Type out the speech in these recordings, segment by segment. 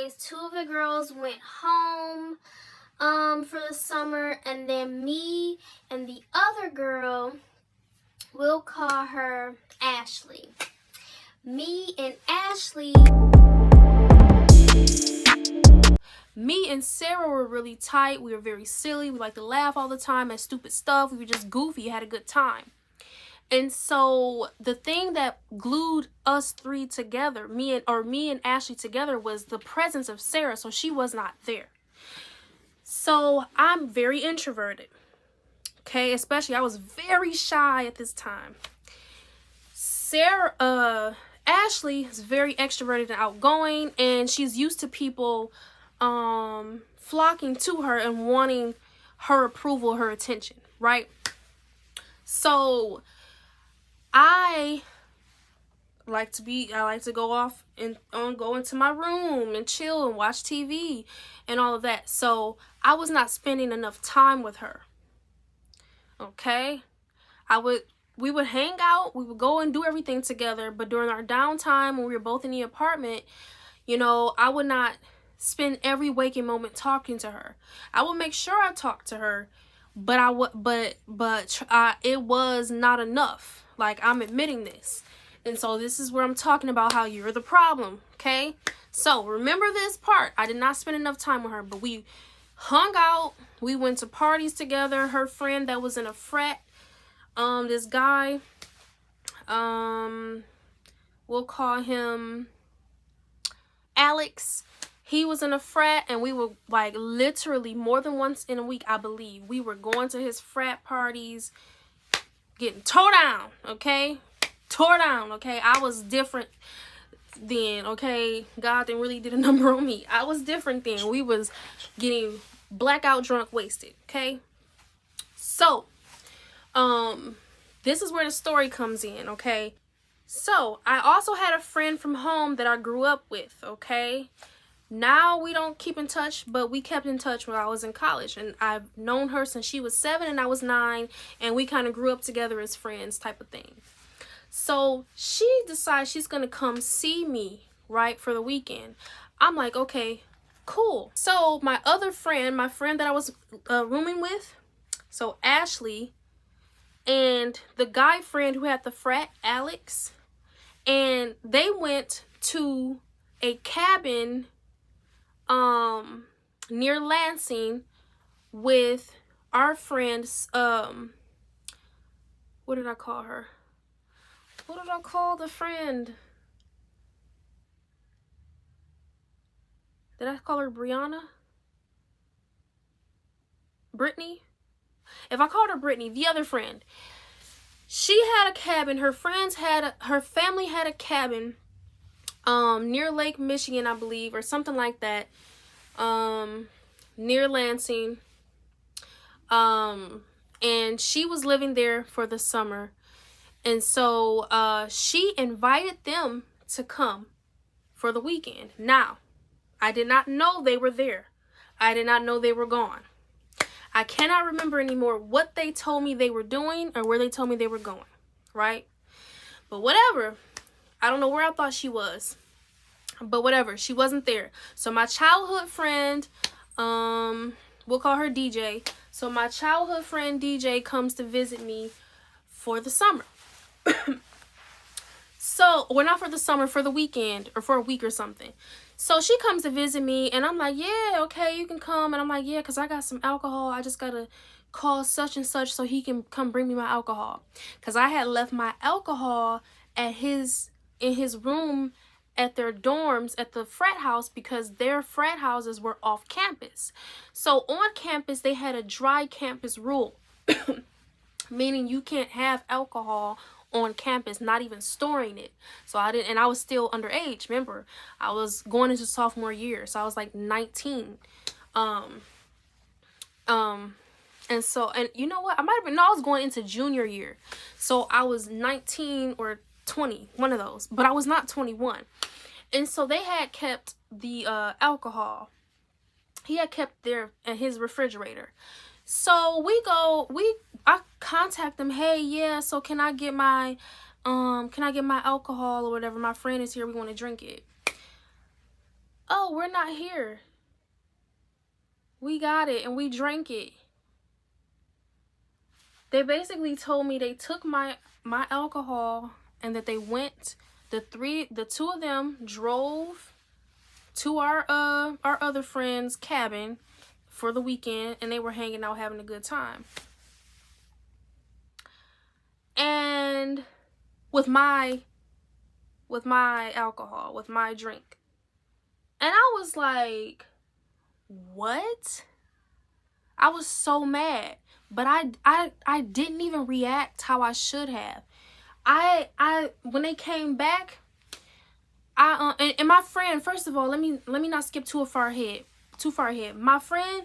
boys, 2 of the girls went home for the summer, and then me and the other girl, we'll call her Ashley. Me and Sarah were really tight. We were very silly. We liked to laugh all the time at stupid stuff. We were just goofy, had a good time. And so the thing that glued us 3 together, me and Ashley together, was the presence of Sarah. So she was not there. So I'm very introverted. Okay, especially I was very shy at this time. Ashley is very extroverted and outgoing, and she's used to people flocking to her and wanting her approval, her attention, right? So I like to go off and go into my room and chill and watch TV and all of that. So I was not spending enough time with her. Okay? We would hang out, we would go and do everything together, but during our downtime when we were both in the apartment, you know, I would not spend every waking moment talking to her. I would make sure I talked to her, but it was not enough. Like, I'm admitting this. And so this is where I'm talking about how you're the problem, okay? So remember this part. I did not spend enough time with her, but we hung out. We went to parties together. Her friend that was in a frat, this guy, we'll call him Alex. He was in a frat, and we were like literally more than once in a week, I believe. We were going to his frat parties, getting tore down, okay? Tore down, okay? I was different then, okay? God didn't really did a number on me. I was different then. We was getting blackout drunk, wasted, okay? So, this is where the story comes in, okay? So, I also had a friend from home that I grew up with, okay? Now we don't keep in touch, but we kept in touch when I was in college, and I've known her since she was 7 and I was 9, and we kind of grew up together as friends type of thing. So she decides she's gonna come see me, right, for the weekend. I'm like, okay, cool. So my other friend, my friend that I was rooming with, so Ashley, and the guy friend who had the frat, Alex, and they went to a cabin near Lansing with our friends. What did I call her? What did I call the friend? Did I call her Brianna? Brittany? If I called her Brittany, the other friend, she had a cabin. Her family had a cabin near Lake Michigan, I believe, or something like that, near Lansing, and she was living there for the summer. And so she invited them to come for the weekend. Now, I did not know they were there. I did not know they were gone. I cannot remember anymore what they told me they were doing or where they told me they were going, right? But whatever. I don't know where I thought she was. But whatever. She wasn't there. So my childhood friend, we'll call her DJ. So my childhood friend DJ comes to visit me for the summer. So, well, not for the summer, for the weekend or for a week or something. So she comes to visit me, and I'm like, yeah, okay, you can come. And I'm like, yeah, because I got some alcohol. I just got to call such and such so he can come bring me my alcohol. Because I had left my alcohol in his room at their dorms at the frat house, because their frat houses were off campus. So on campus, they had a dry campus rule, meaning you can't have alcohol on campus, not even storing it. So I didn't, and I was still underage. Remember, I was going into sophomore year, so I was like 19. And so, and you know what? I was going into junior year, so I was 19 or 20, one of those, but I was not 21. And so they had kept the alcohol. He had kept there in his refrigerator. So I contact them. Hey, yeah, so can I get my alcohol or whatever? My friend is here. We want to drink it. oh, we're not here. We got it and we drank it. They basically told me they took my alcohol and that they went, the two of them drove to our other friend's cabin for the weekend, and they were hanging out having a good time. And with my alcohol, with my drink. And I was like, what? I was so mad, but I didn't even react how I should have. I when they came back, and my friend, first of all, let me not skip too far ahead. My friend,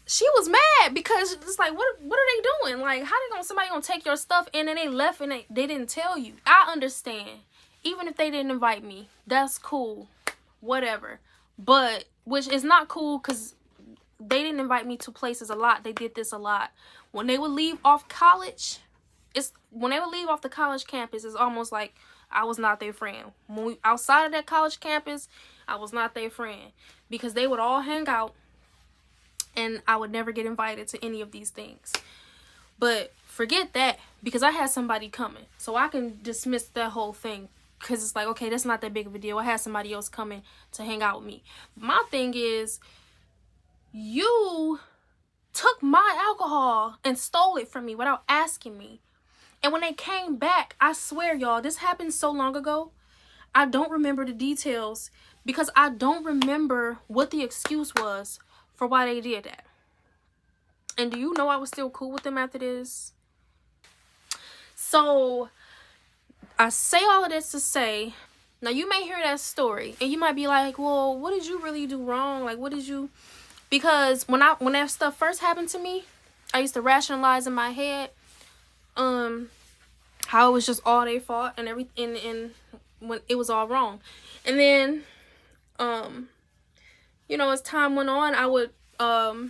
she was mad because it's like, what are they doing? Like, how somebody gonna take your stuff and then they left and they didn't tell you? I understand. Even if they didn't invite me, that's cool. Whatever. But, which is not cool because they didn't invite me to places a lot. They did this a lot. When they would leave off college, when they would leave off the college campus, it's almost like I was not their friend. Outside of that college campus, I was not their friend. Because they would all hang out and I would never get invited to any of these things. But forget that, because I had somebody coming. So I can dismiss that whole thing. Because it's like, okay, that's not that big of a deal. I had somebody else coming to hang out with me. My thing is, you took my alcohol and stole it from me without asking me. And when they came back, I swear, y'all, this happened so long ago. I don't remember the details because I don't remember what the excuse was for why they did that. And do you know I was still cool with them after this? So I say all of this to say, now you may hear that story and you might be like, well, what did you really do wrong? Like, what did you... Because when that stuff first happened to me, I used to rationalize in my head how it was just all their fault and everything, and when it was all wrong. And then you know, as time went on, I would I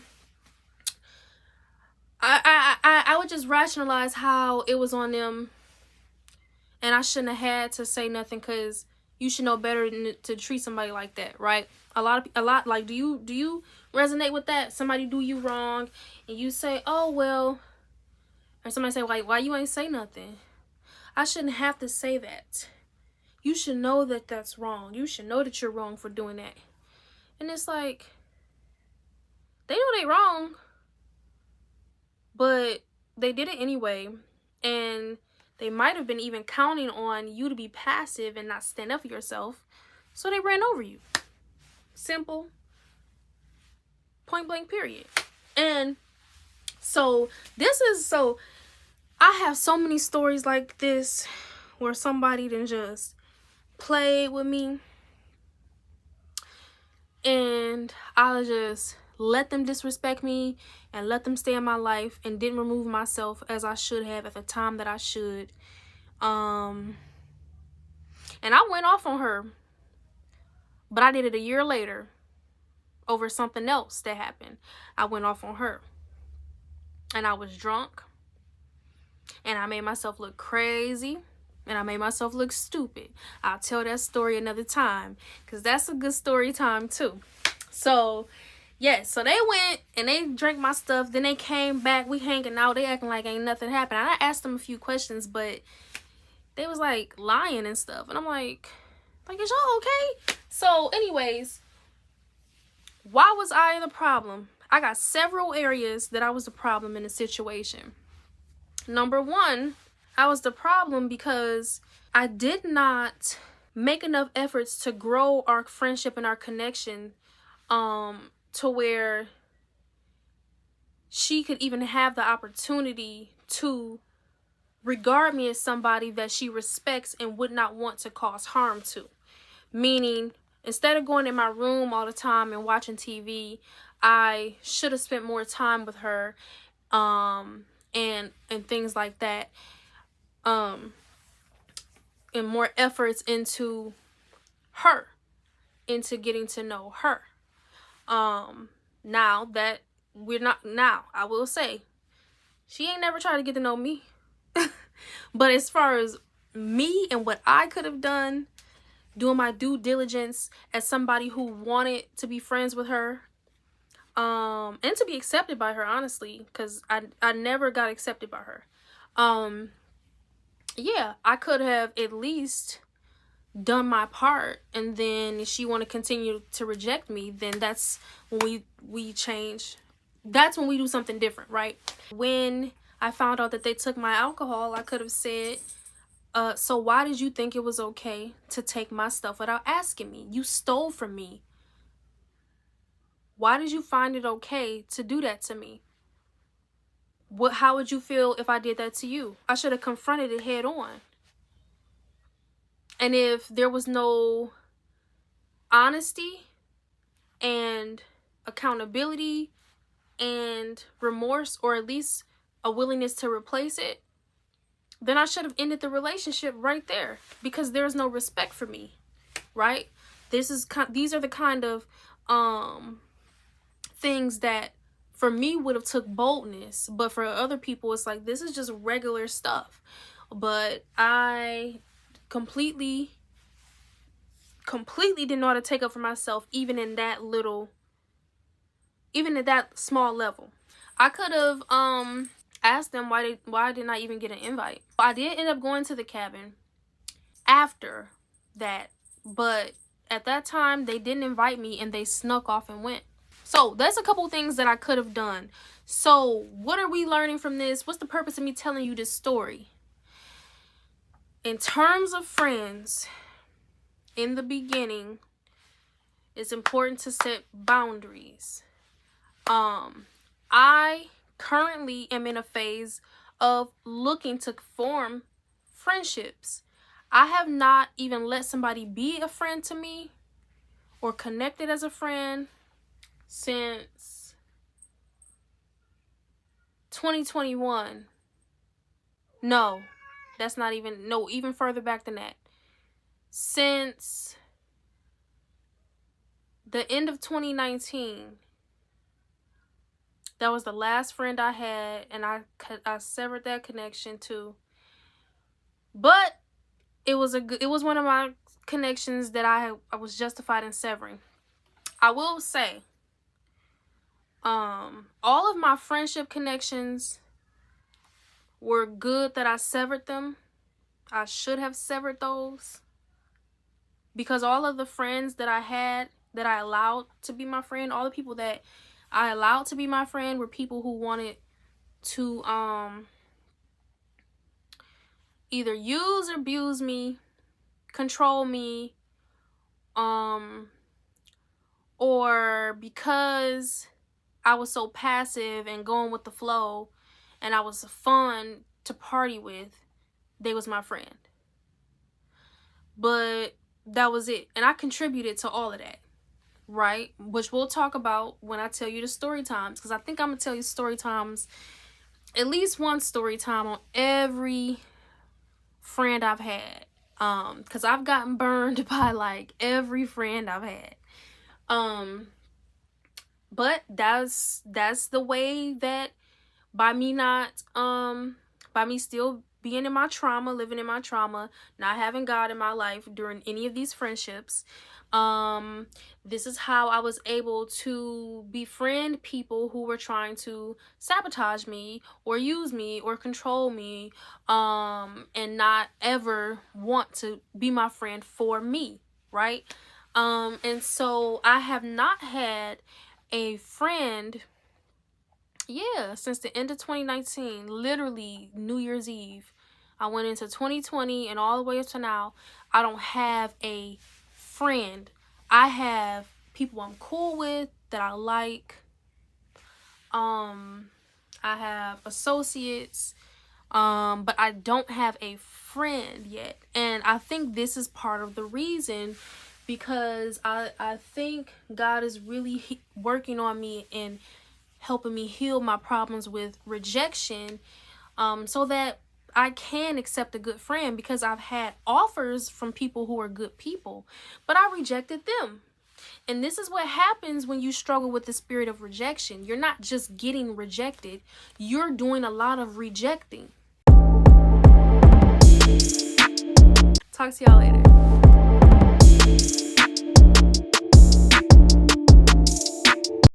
would just rationalize how it was on them, and I shouldn't have had to say nothing, because you should know better than to treat somebody like that, right? A lot like, do you resonate with that? Somebody do you wrong and you say, oh well, or somebody say, like, why you ain't say nothing? I shouldn't have to say that. You should know that that's wrong. You should know that you're wrong for doing that. And it's like, they know they wrong, but they did it anyway. And they might have been even counting on you to be passive and not stand up for yourself. So they ran over you. Simple. Point blank, period. And so I have so many stories like this where somebody done just played with me, and I just let them disrespect me and let them stay in my life and didn't remove myself as I should have at the time that I should. And I went off on her, but I did it a year later over something else that happened. I went off on her and I was drunk and I made myself look crazy and I made myself look stupid. I'll tell that story another time because that's a good story time too. So yeah, so they went and they drank my stuff. Then they came back. We hanging out. They acting like ain't nothing happened. I asked them a few questions, but they was like lying and stuff. And I'm like, is y'all okay? So anyways, why was I the problem? I got several areas that I was the problem in the situation. Number one, I was the problem because I did not make enough efforts to grow our friendship and our connection to where she could even have the opportunity to regard me as somebody that she respects and would not want to cause harm to. Meaning, instead of going in my room all the time and watching TV, I should have spent more time with her and things like that. And more efforts into her, into getting to know her. Now that I will say, she ain't never tried to get to know me. But as far as me and what I could have done, doing my due diligence as somebody who wanted to be friends with her, and to be accepted by her, honestly, because I never got accepted by her. Yeah, I could have at least done my part, and then if she want to continue to reject me, then that's when we change. That's when we do something different, right? When I found out that they took my alcohol, I could have said, so why did you think it was okay to take my stuff without asking me? You stole from me. Why did you find it okay to do that to me? How would you feel if I did that to you? I should have confronted it head on. And if there was no honesty and accountability and remorse, or at least a willingness to replace it, then I should have ended the relationship right there, because there's no respect for me, right? These are the kind of things that for me would have took boldness, but for other people it's like, this is just regular stuff. But I completely didn't know how to take up for myself, even in that small level. I could have asked them why didn't I even get an invite. I did end up going to the cabin after that, but at that time they didn't invite me and they snuck off and went. So that's a couple things that I could have done. So what are we learning from this? What's the purpose of me telling you this story? In terms of friends, in the beginning, it's important to set boundaries. I currently am in a phase of looking to form friendships. I have not even let somebody be a friend to me or connected as a friend since 2021. No, that's not even, no, even further back than that. Since the end of 2019. That was the last friend I had, and I severed that connection too. But it was one of my connections that I was justified in severing. I will say, all of my friendship connections were good that I severed them. I should have severed those, because all of the friends that I had, that I allowed to be my friend, all the people that I allowed to be my friend were people who wanted to either use or abuse me, control me, or because I was so passive and going with the flow and I was fun to party with, they was my friend. But that was it. And I contributed to all of that, right? Which we'll talk about when I tell you the story times, because I think I'm gonna tell you story times, at least one story time on every friend I've had, because I've gotten burned by like every friend I've had. But that's the way that, by me still being in my trauma, living in my trauma, not having God in my life during any of these friendships, this is how I was able to befriend people who were trying to sabotage me or use me or control me, and not ever want to be my friend for me, right? And so I have not had a friend, since the end of 2019, literally New Year's Eve. I went into 2020 and all the way up to now, I don't have a friend. I have people I'm cool with, that I like. I have associates, but I don't have a friend yet. And I think this is part of the reason, because I think God is really working on me and helping me heal my problems with rejection, so that I can accept a good friend, because I've had offers from people who are good people, but I rejected them. And this is what happens when you struggle with the spirit of rejection. You're not just getting rejected, you're doing a lot of rejecting. Talk to y'all later.